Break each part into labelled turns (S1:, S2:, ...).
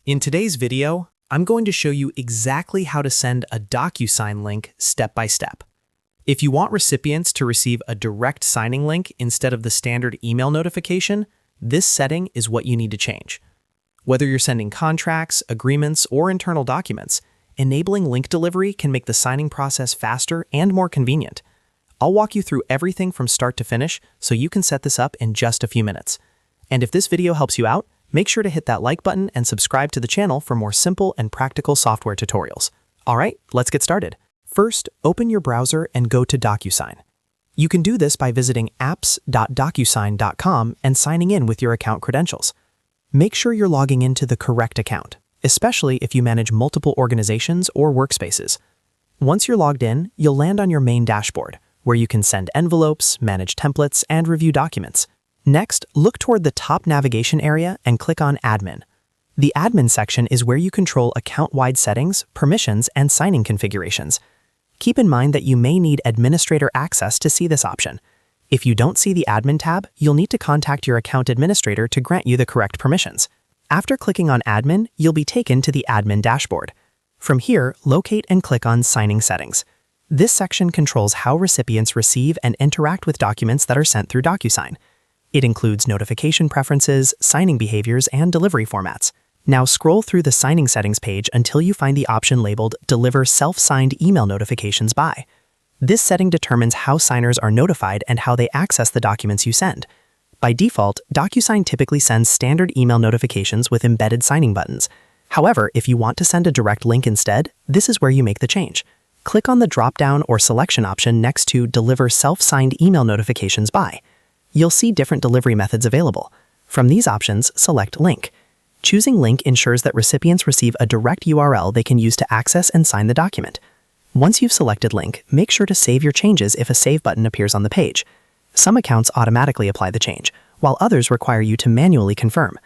S1: In today's video, I'm going to show you exactly how to send a DocuSign link step by step. If you want recipients to receive a direct signing link instead of the standard email notification, this setting is what you need to change. Whether you're sending contracts, agreements, or internal documents, enabling link delivery can make the signing process faster and more convenient. I'll walk you through everything from start to finish so you can set this up in just a few minutes. And if this video helps you out, make sure to hit that like button and subscribe to the channel for more simple and practical software tutorials. All right, let's get started. First, open your browser and go to DocuSign. You can do this by visiting apps.docusign.com and signing in with your account credentials. Make sure you're logging into the correct account, especially if you manage multiple organizations or workspaces. Once you're logged in, you'll land on your main dashboard, where you can send envelopes, manage templates, and review documents. Next, look toward the top navigation area and click on Admin. The Admin section is where you control account-wide settings, permissions, and signing configurations. Keep in mind that you may need administrator access to see this option. If you don't see the Admin tab, you'll need to contact your account administrator to grant you the correct permissions. After clicking on Admin, you'll be taken to the Admin dashboard. From here, locate and click on Signing Settings. This section controls how recipients receive and interact with documents that are sent through DocuSign. It includes notification preferences, signing behaviors, and delivery formats. Now scroll through the signing settings page until you find the option labeled Deliver Self-Signed Email Notifications By. This setting determines how signers are notified and how they access the documents you send. By default, DocuSign typically sends standard email notifications with embedded signing buttons. However, if you want to send a direct link instead, this is where you make the change. Click on the drop-down or selection option next to Deliver Self-Signed Email Notifications By. You'll see different delivery methods available. From these options, select Link. Choosing Link ensures that recipients receive a direct URL they can use to access and sign the document. Once you've selected Link, make sure to save your changes if a Save button appears on the page. Some accounts automatically apply the change, while others require you to manually confirm.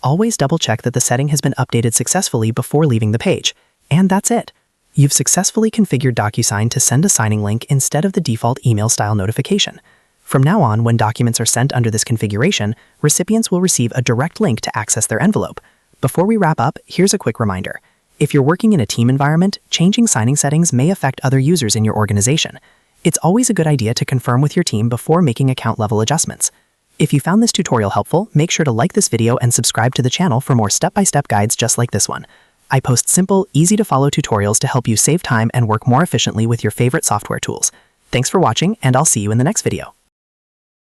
S1: Always double-check that the setting has been updated successfully before leaving the page. And that's it. You've successfully configured DocuSign to send a signing link instead of the default email-style notification. From now on, when documents are sent under this configuration, recipients will receive a direct link to access their envelope. Before we wrap up, here's a quick reminder. If you're working in a team environment, changing signing settings may affect other users in your organization. It's always a good idea to confirm with your team before making account-level adjustments. If you found this tutorial helpful, make sure to like this video and subscribe to the channel for more step-by-step guides just like this one. I post simple, easy-to-follow tutorials to help you save time and work more efficiently with your favorite software tools. Thanks for watching, and I'll see you in the next video.